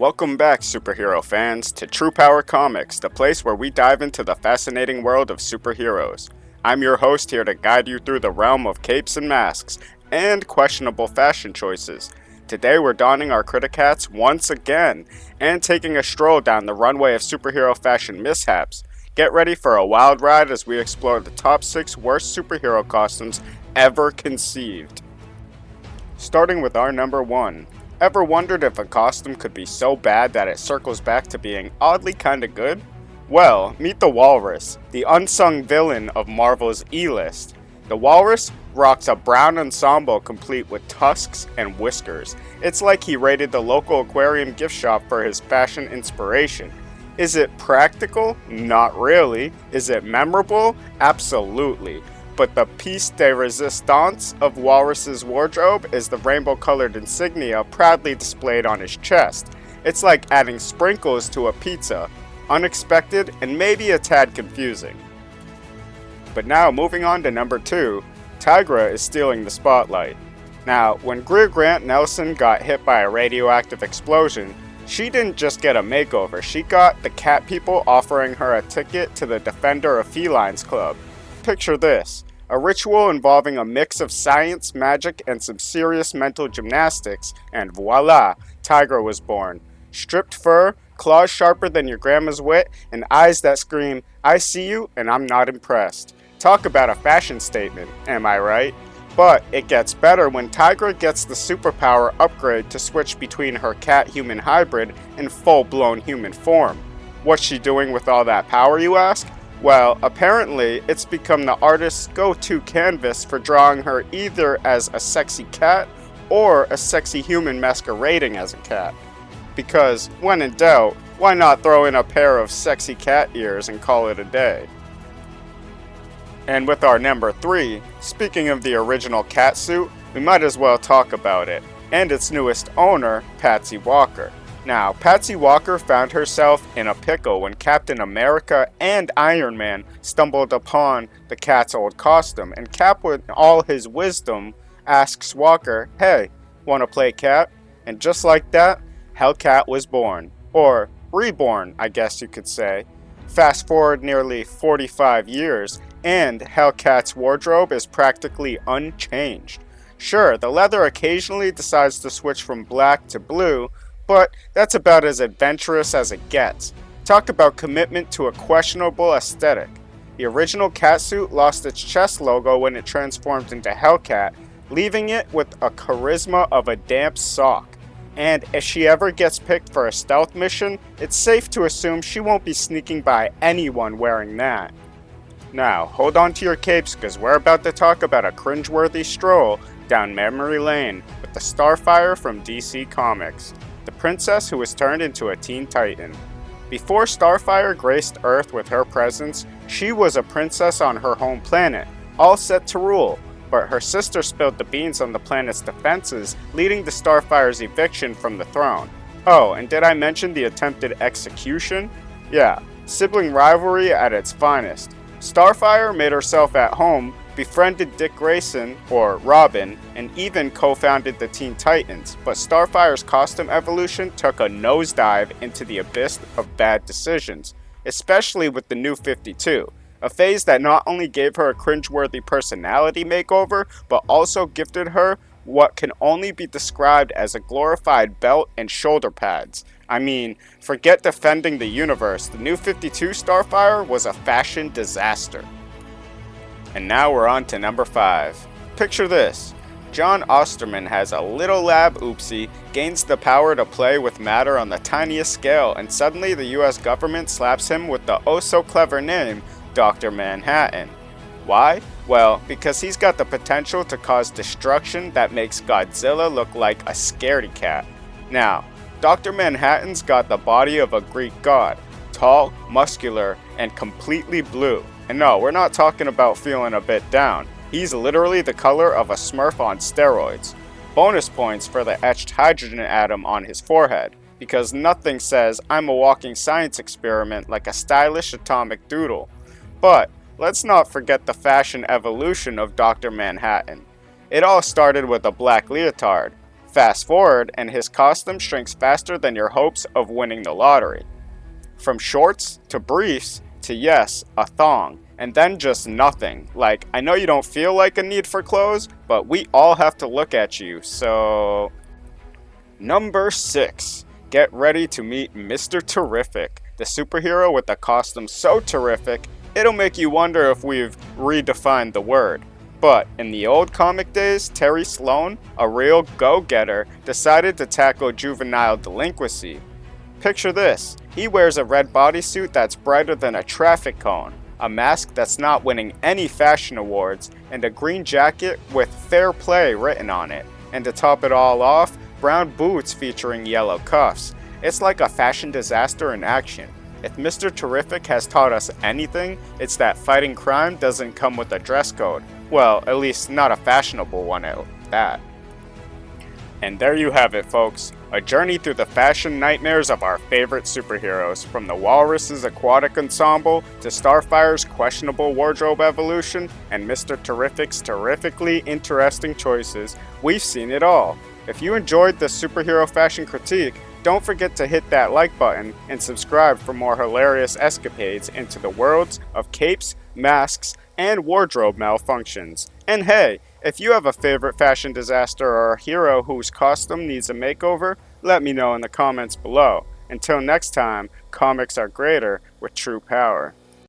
Welcome back, superhero fans, to True Power Comics, the place where we dive into the fascinating world of superheroes. I'm your host here to guide you through the realm of capes and masks, and questionable fashion choices. Today we're donning our critic hats once again, and taking a stroll down the runway of superhero fashion mishaps. Get ready for a wild ride as we explore the top 6 worst superhero costumes ever conceived. Starting with our number 1. Ever wondered if a costume could be so bad that it circles back to being oddly kinda good? Well, meet the Walrus, the unsung villain of Marvel's E-list. The Walrus rocks a brown ensemble complete with tusks and whiskers. It's like he raided the local aquarium gift shop for his fashion inspiration. Is it practical? Not really. Is it memorable? Absolutely. But the piece de resistance of Walrus's wardrobe is the rainbow-colored insignia proudly displayed on his chest. It's like adding sprinkles to a pizza. Unexpected and maybe a tad confusing. But now moving on to number 2, Tigra is stealing the spotlight. Now, when Greer Grant Nelson got hit by a radioactive explosion, she didn't just get a makeover, she got the cat people offering her a ticket to the Defender of Felines Club. Picture this, a ritual involving a mix of science, magic, and some serious mental gymnastics, and voila, Tigra was born. Stripped fur, claws sharper than your grandma's wit, and eyes that scream, I see you and I'm not impressed. Talk about a fashion statement, am I right? But it gets better when Tigra gets the superpower upgrade to switch between her cat-human hybrid and full-blown human form. What's she doing with all that power, you ask? Well, apparently, it's become the artist's go-to canvas for drawing her either as a sexy cat or a sexy human masquerading as a cat. Because, when in doubt, why not throw in a pair of sexy cat ears and call it a day? And with our number 3, speaking of the original cat suit, we might as well talk about it, and its newest owner, Patsy Walker. Now, Patsy Walker found herself in a pickle when Captain America and Iron Man stumbled upon the cat's old costume, and Cap, with all his wisdom, asks Walker, hey, wanna play cat? And just like that, Hellcat was born. Or reborn, I guess you could say. Fast forward nearly 45 years, and Hellcat's wardrobe is practically unchanged. Sure, the leather occasionally decides to switch from black to blue, but that's about as adventurous as it gets. Talk about commitment to a questionable aesthetic. The original catsuit lost its chest logo when it transformed into Hellcat, leaving it with a charisma of a damp sock. And if she ever gets picked for a stealth mission, it's safe to assume she won't be sneaking by anyone wearing that. Now, hold on to your capes because we're about to talk about a cringe-worthy stroll down memory lane with the Starfire from DC Comics, the princess who was turned into a Teen Titan. Before Starfire graced Earth with her presence, she was a princess on her home planet, all set to rule. But her sister spilled the beans on the planet's defenses, leading to Starfire's eviction from the throne. Oh, and did I mention the attempted execution? Yeah, sibling rivalry at its finest. Starfire made herself at home, befriended Dick Grayson, or Robin, and even co-founded the Teen Titans, but Starfire's costume evolution took a nosedive into the abyss of bad decisions, especially with the New 52. A phase that not only gave her a cringe-worthy personality makeover, but also gifted her what can only be described as a glorified belt and shoulder pads. I mean, forget defending the universe, the New 52 Starfire was a fashion disaster. And now we're on to number 5. Picture this. John Osterman has a little lab oopsie, gains the power to play with matter on the tiniest scale, and suddenly the US government slaps him with the oh-so-clever name, Dr. Manhattan. Why? Well, because he's got the potential to cause destruction that makes Godzilla look like a scaredy cat. Now, Dr. Manhattan's got the body of a Greek god, tall, muscular, and completely blue. And no, we're not talking about feeling a bit down. He's literally the color of a Smurf on steroids. Bonus points for the etched hydrogen atom on his forehead, because nothing says I'm a walking science experiment like a stylish atomic doodle. But let's not forget the fashion evolution of Dr. Manhattan. It all started with a black leotard. Fast forward, and his costume shrinks faster than your hopes of winning the lottery. From shorts to briefs to, yes, a thong, and then just nothing. Like, I know you don't feel like a need for clothes, but we all have to look at you, so... Number 6. Get ready to meet Mr. Terrific, the superhero with a costume so terrific, it'll make you wonder if we've redefined the word. But in the old comic days, Terry Sloan, a real go-getter, decided to tackle juvenile delinquency. Picture this, he wears a red bodysuit that's brighter than a traffic cone, a mask that's not winning any fashion awards, and a green jacket with fair play written on it. And to top it all off, brown boots featuring yellow cuffs. It's like a fashion disaster in action. If Mr. Terrific has taught us anything, it's that fighting crime doesn't come with a dress code. Well, at least not a fashionable one at that. And there you have it, folks. A journey through the fashion nightmares of our favorite superheroes, from the Walrus's aquatic ensemble to Starfire's questionable wardrobe evolution and Mr. Terrific's terrifically interesting choices. We've seen it all. If you enjoyed this superhero fashion critique, don't forget to hit that like button and subscribe for more hilarious escapades into the worlds of capes, masks, and wardrobe malfunctions. And hey, if you have a favorite fashion disaster or a hero whose costume needs a makeover, let me know in the comments below. Until next time, comics are greater with true power.